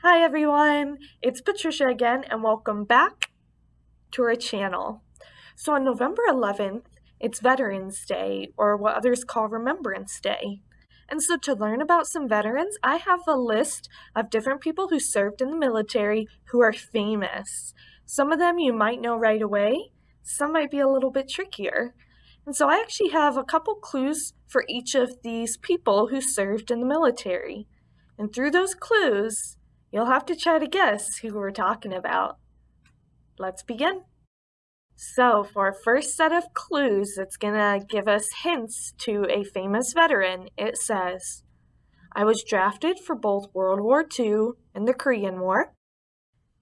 Hi everyone, it's Patricia again and welcome back to our channel. So on November 11th, it's Veterans Day, or what others call Remembrance Day. And so to learn about some veterans, I have a list of different people who served in the military who are famous. Some of them you might know right away, some might be a little bit trickier. And so I actually have a couple clues for each of these people who served in the military. And through those clues, you'll have to try to guess who we're talking about. Let's begin. So, for our first set of clues that's going to give us hints to a famous veteran, it says, I was drafted for both World War II and the Korean War.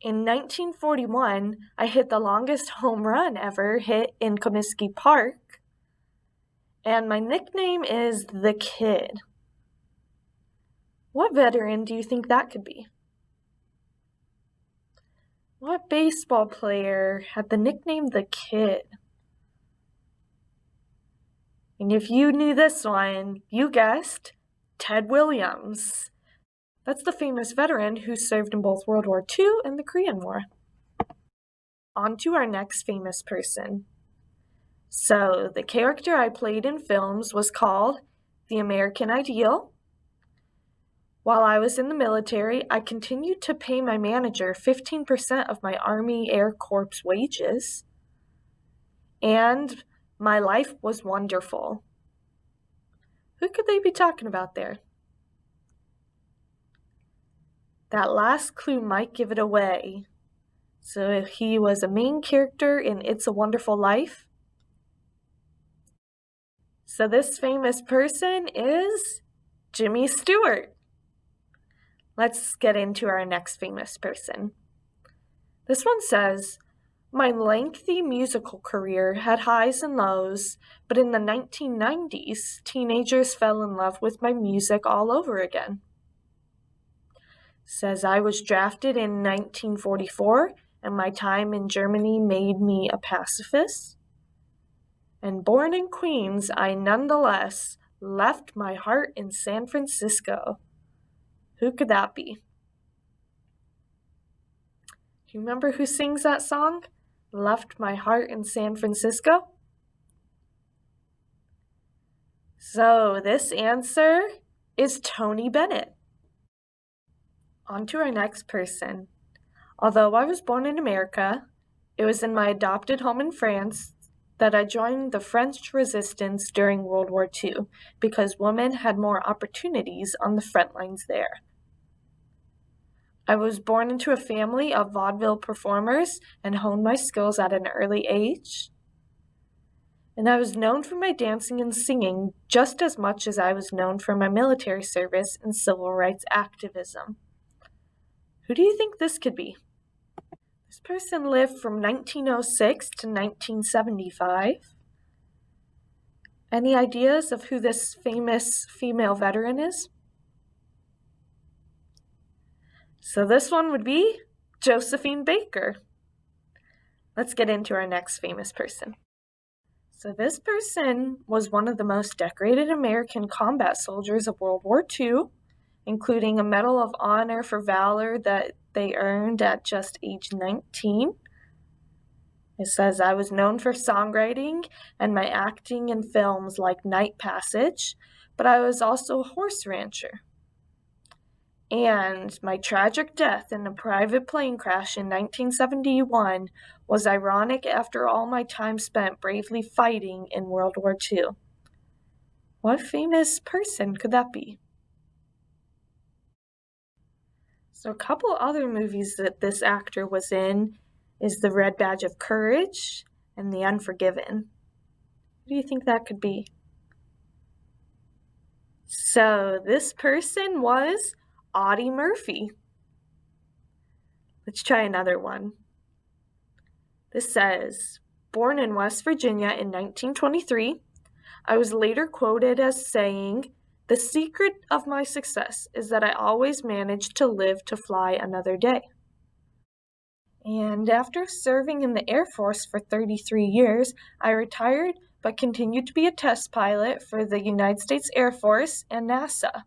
In 1941, I hit the longest home run ever hit in Comiskey Park. And my nickname is The Kid. What veteran do you think that could be? What baseball player had the nickname The Kid? And if you knew this one, you guessed Ted Williams. That's the famous veteran who served in both World War II and the Korean War. On to our next famous person. So, the character I played in films was called The American Ideal. While I was in the military, I continued to pay my manager 15% of my Army Air Corps wages. And my life was wonderful. Who could they be talking about there? That last clue might give it away. So he was a main character in It's a Wonderful Life. So this famous person is Jimmy Stewart. Let's get into our next famous person. This one says, my lengthy musical career had highs and lows, but in the 1990s, teenagers fell in love with my music all over again. Says I was drafted in 1944, and my time in Germany made me a pacifist. And born in Queens, I nonetheless left my heart in San Francisco. Who could that be? Do you remember who sings that song? Left my heart in San Francisco? So this answer is Tony Bennett. On to our next person. Although I was born in America, it was in my adopted home in France that I joined the French resistance during World War II because women had more opportunities on the front lines there. I was born into a family of vaudeville performers and honed my skills at an early age. And I was known for my dancing and singing just as much as I was known for my military service and civil rights activism. Who do you think this could be? This person lived from 1906 to 1975. Any ideas of who this famous female veteran is? So this one would be Josephine Baker. Let's get into our next famous person. So this person was one of the most decorated American combat soldiers of World War II, including a Medal of Honor for Valor that they earned at just age 19. It says, I was known for songwriting and my acting in films like Night Passage, but I was also a horse rancher. And my tragic death in a private plane crash in 1971 was ironic after all my time spent bravely fighting in World War II. What famous person could that be? So a couple other movies that this actor was in is The Red Badge of Courage and The Unforgiven. Who do you think that could be? So this person was Audie Murphy. Let's try another one. This says, born in West Virginia in 1923, I was later quoted as saying, the secret of my success is that I always manage to live to fly another day. And after serving in the Air Force for 33 years, I retired but continued to be a test pilot for the United States Air Force and NASA.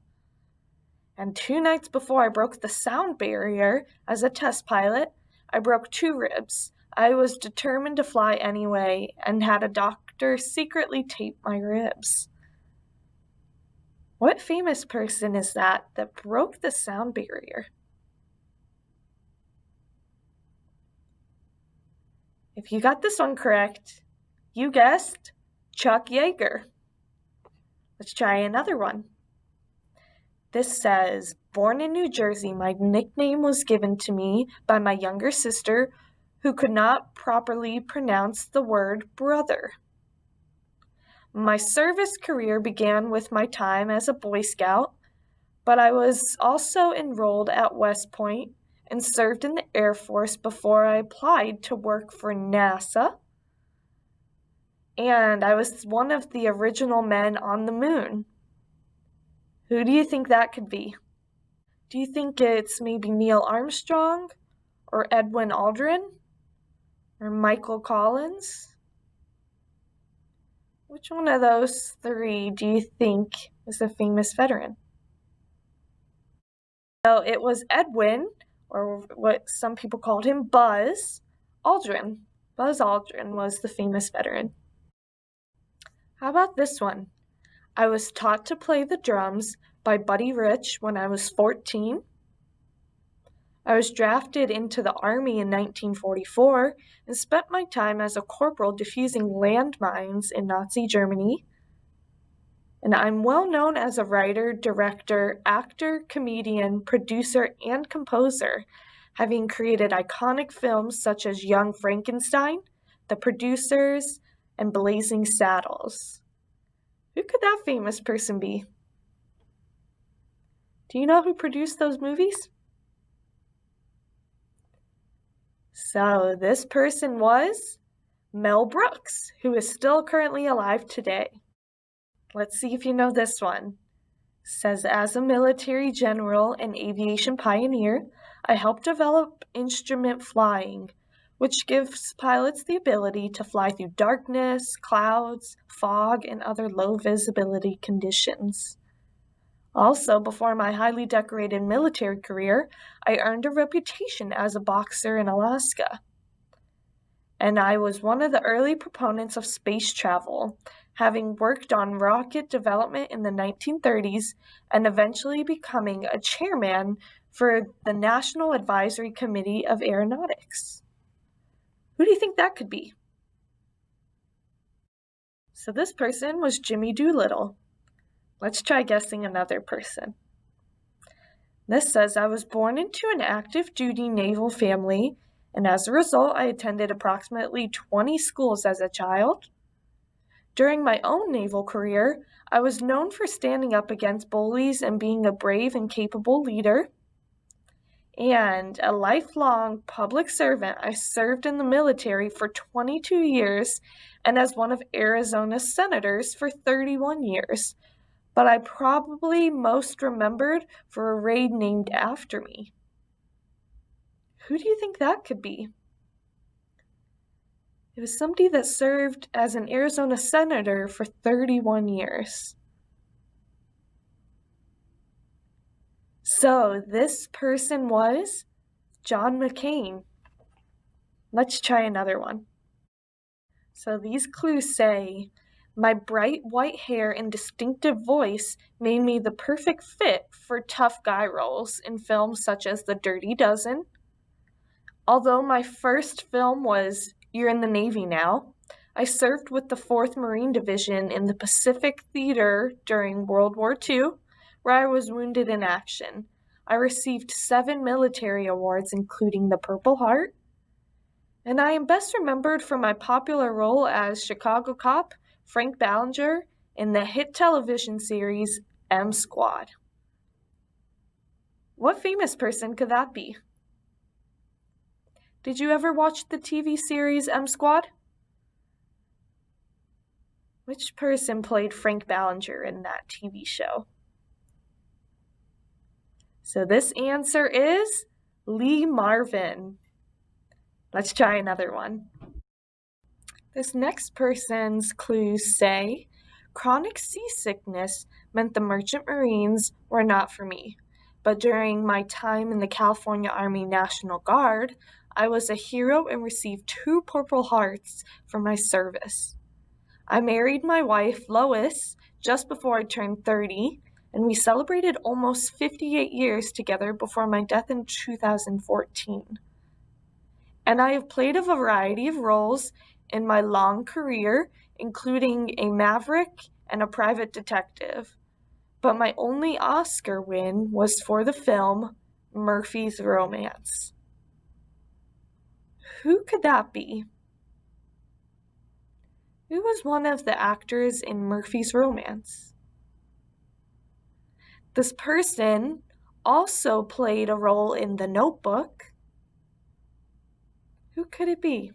And 2 nights before I broke the sound barrier as a test pilot, I broke 2 ribs. I was determined to fly anyway and had a doctor secretly tape my ribs. What famous person is that broke the sound barrier? If you got this one correct, you guessed Chuck Yeager. Let's try another one. This says, born in New Jersey, my nickname was given to me by my younger sister who could not properly pronounce the word brother. My service career began with my time as a Boy Scout, but I was also enrolled at West Point and served in the Air Force before I applied to work for NASA. And I was one of the original men on the moon. Who do you think that could be? Do you think it's maybe Neil Armstrong, or Edwin Aldrin, or Michael Collins? Which one of those 3 do you think is a famous veteran? So it was Edwin, or what some people called him, Buzz Aldrin. Buzz Aldrin was the famous veteran. How about this one? I was taught to play the drums by Buddy Rich when I was 14. I was drafted into the Army in 1944 and spent my time as a corporal defusing landmines in Nazi Germany. And I'm well known as a writer, director, actor, comedian, producer, and composer, having created iconic films such as Young Frankenstein, The Producers, and Blazing Saddles. Who could that famous person be? Do you know who produced those movies? So this person was Mel Brooks, who is still currently alive today. Let's see if you know this one. It says, as a military general and aviation pioneer, I helped develop instrument flying, which gives pilots the ability to fly through darkness, clouds, fog, and other low visibility conditions. Also, before my highly decorated military career, I earned a reputation as a boxer in Alaska. And I was one of the early proponents of space travel, having worked on rocket development in the 1930s and eventually becoming a chairman for the National Advisory Committee of Aeronautics. Who do you think that could be? So this person was Jimmy Doolittle. Let's try guessing another person. This says, I was born into an active duty naval family, and as a result, I attended approximately 20 schools as a child. During my own naval career, I was known for standing up against bullies and being a brave and capable leader. And a lifelong public servant, I served in the military for 22 years and as one of Arizona's senators for 31 years. But I probably most remembered for a raid named after me. Who do you think that could be? It was somebody that served as an Arizona senator for 31 years. So this person was John McCain. Let's try another one. So these clues say, my bright white hair and distinctive voice made me the perfect fit for tough guy roles in films such as The Dirty Dozen. Although my first film was You're in the Navy Now, I served with the 4th Marine Division in the Pacific Theater during World War II, where I was wounded in action. I received 7 military awards, including the Purple Heart, and I am best remembered for my popular role as Chicago cop Frank Ballinger in the hit television series M Squad. What famous person could that be? Did you ever watch the TV series M Squad? Which person played Frank Ballinger in that TV show? So this answer is Lee Marvin. Let's try another one. This next person's clues say, chronic seasickness meant the merchant marines were not for me. but during my time in the California Army National Guard, I was a hero and received 2 Purple Hearts for my service. I married my wife, Lois, just before I turned 30, and we celebrated almost 58 years together before my death in 2014. And I have played a variety of roles in my long career, including a maverick and a private detective. But my only Oscar win was for the film Murphy's Romance. Who could that be? Who was one of the actors in Murphy's Romance? This person also played a role in The Notebook. Who could it be?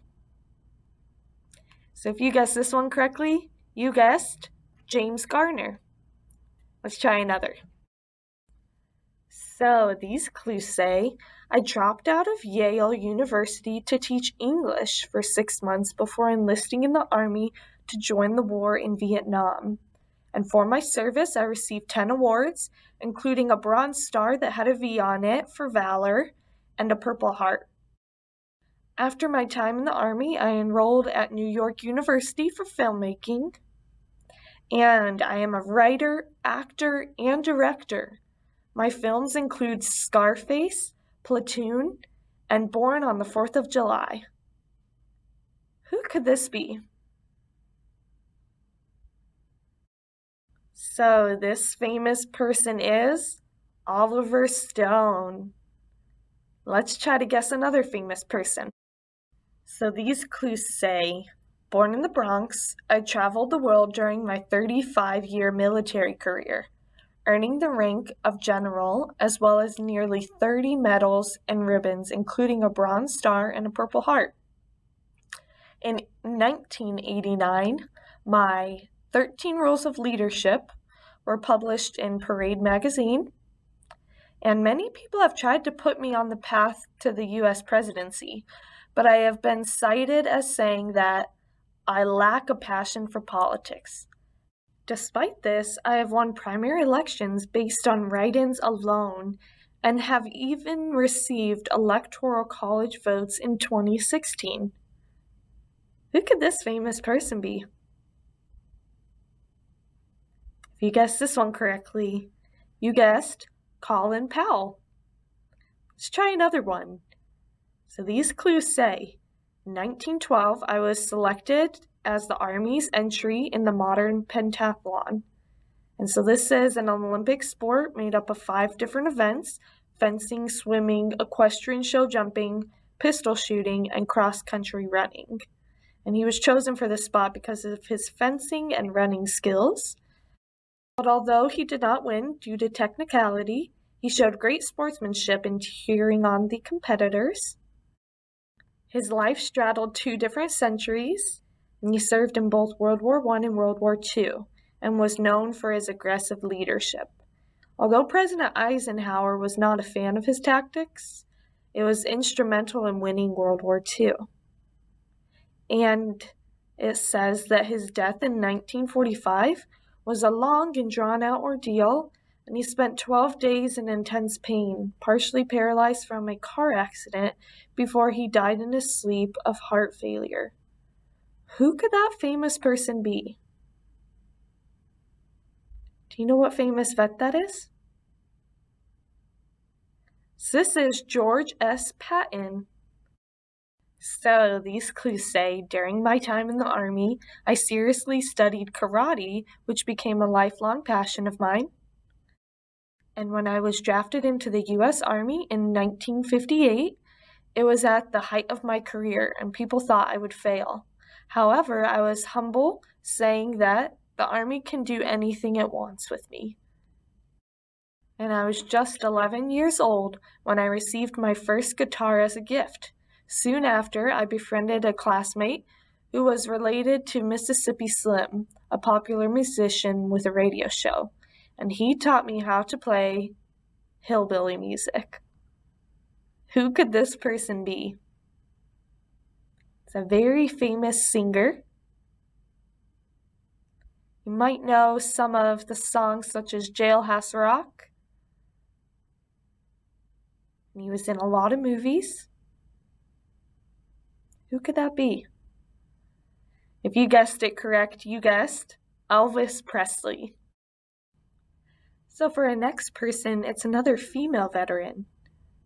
So if you guessed this one correctly, you guessed James Garner. Let's try another. So these clues say, I dropped out of Yale University to teach English for 6 months before enlisting in the Army to join the war in Vietnam. And for my service, I received 10 awards, including a Bronze Star that had a V on it for valor and a Purple Heart. After my time in the Army, I enrolled at New York University for filmmaking, and I am a writer, actor, and director. My films include Scarface, Platoon, and Born on the 4th of July. Who could this be? So this famous person is Oliver Stone. Let's try to guess another famous person. So these clues say, born in the Bronx, I traveled the world during my 35-year military career, earning the rank of general as well as nearly 30 medals and ribbons, including a Bronze Star and a Purple Heart. In 1989, my 13 Rules of Leadership were published in Parade magazine, and many people have tried to put me on the path to the U.S. presidency, but I have been cited as saying that I lack a passion for politics. Despite this, I have won primary elections based on write-ins alone and have even received Electoral College votes in 2016. Who could this famous person be? If you guessed this one correctly, you guessed Colin Powell. Let's try another one. So these clues say, in 1912, I was selected as the Army's entry in the modern pentathlon. And so this is an Olympic sport made up of 5 different events: fencing, swimming, equestrian show jumping, pistol shooting, and cross-country running. And he was chosen for this spot because of his fencing and running skills. But although he did not win due to technicality, he showed great sportsmanship in cheering on the competitors. His life straddled 2 different centuries, and he served in both World War I and World War II, and was known for his aggressive leadership. Although President Eisenhower was not a fan of his tactics, it was instrumental in winning World War II. And it says that his death in 1945 was a long and drawn-out ordeal, and he spent 12 days in intense pain, partially paralyzed from a car accident, before he died in his sleep of heart failure. Who could that famous person be? Do you know what famous vet that is? So this is George S. Patton. So these clues say, during my time in the Army, I seriously studied karate, which became a lifelong passion of mine. And when I was drafted into the U.S. Army in 1958, it was at the height of my career, and people thought I would fail. However, I was humble, saying that the Army can do anything it wants with me. And I was just 11 years old when I received my first guitar as a gift. Soon after, I befriended a classmate who was related to Mississippi Slim, a popular musician with a radio show, and he taught me how to play hillbilly music. Who could this person be? It's a very famous singer. You might know some of the songs such as Jailhouse Rock. and he was in a lot of movies. Who could that be? If you guessed it correct, you guessed Elvis Presley. So for our next person, it's another female veteran.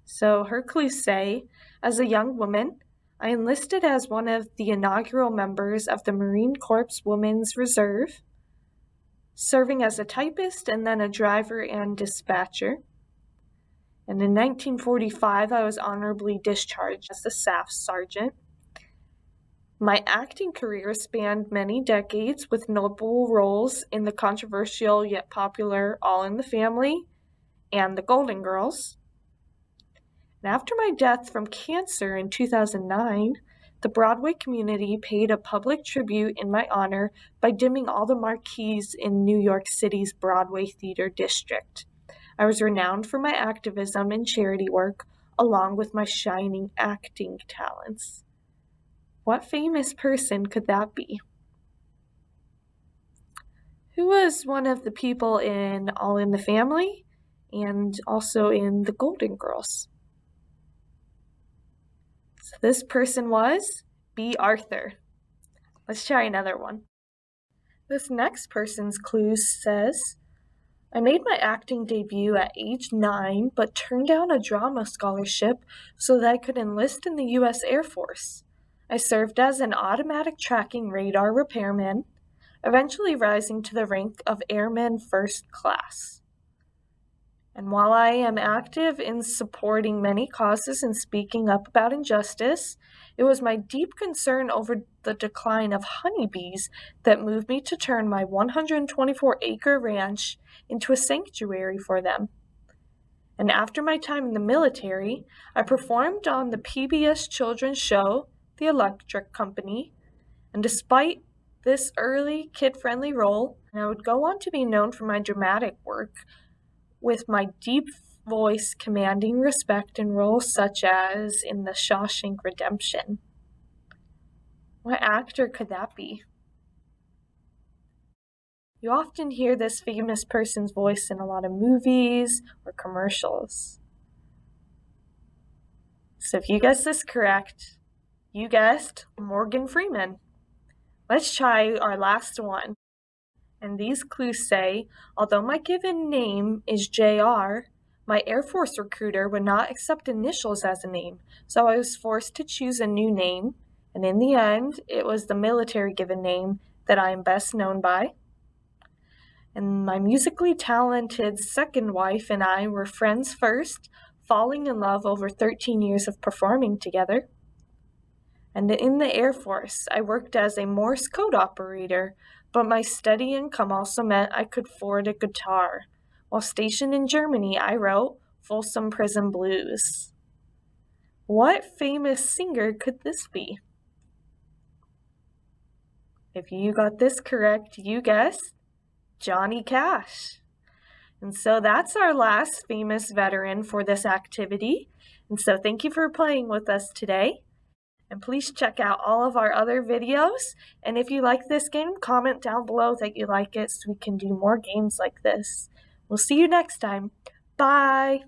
So her clues say, as a young woman, I enlisted as one of the inaugural members of the Marine Corps Women's Reserve, serving as a typist and then a driver and dispatcher. And in 1945, I was honorably discharged as a staff sergeant. My acting career spanned many decades with notable roles in the controversial yet popular All in the Family and The Golden Girls. And after my death from cancer in 2009, the Broadway community paid a public tribute in my honor by dimming all the marquees in New York City's Broadway Theater District. I was renowned for my activism and charity work, along with my shining acting talents. What famous person could that be? Who was one of the people in All in the Family and also in The Golden Girls? So this person was B. Arthur. Let's try another one. This next person's clue says, I made my acting debut at age 9, but turned down a drama scholarship so that I could enlist in the U.S. Air Force. I served as an automatic tracking radar repairman, eventually rising to the rank of Airman First Class. And while I am active in supporting many causes and speaking up about injustice, it was my deep concern over the decline of honeybees that moved me to turn my 124-acre ranch into a sanctuary for them. And after my time in the military, I performed on the PBS children's show, The Electric Company, and despite this early kid-friendly role, I would go on to be known for my dramatic work, with my deep voice commanding respect in roles such as in The Shawshank Redemption. What actor could that be? You often hear this famous person's voice in a lot of movies or commercials. So if you guessed this correct, you guessed Morgan Freeman. Let's try our last one. And these clues say, although my given name is JR, my Air Force recruiter would not accept initials as a name, so I was forced to choose a new name, and in the end, it was the military given name that I am best known by. And my musically talented second wife and I were friends first, falling in love over 13 years of performing together. And in the Air Force, I worked as a Morse code operator, but my steady income also meant I could afford a guitar. While stationed in Germany, I wrote Folsom Prison Blues. What famous singer could this be? If you got this correct, you guessed Johnny Cash. And so that's our last famous veteran for this activity. And so thank you for playing with us today. And please check out all of our other videos. And if you like this game, comment down below that you like it so we can do more games like this. We'll see you next time. Bye!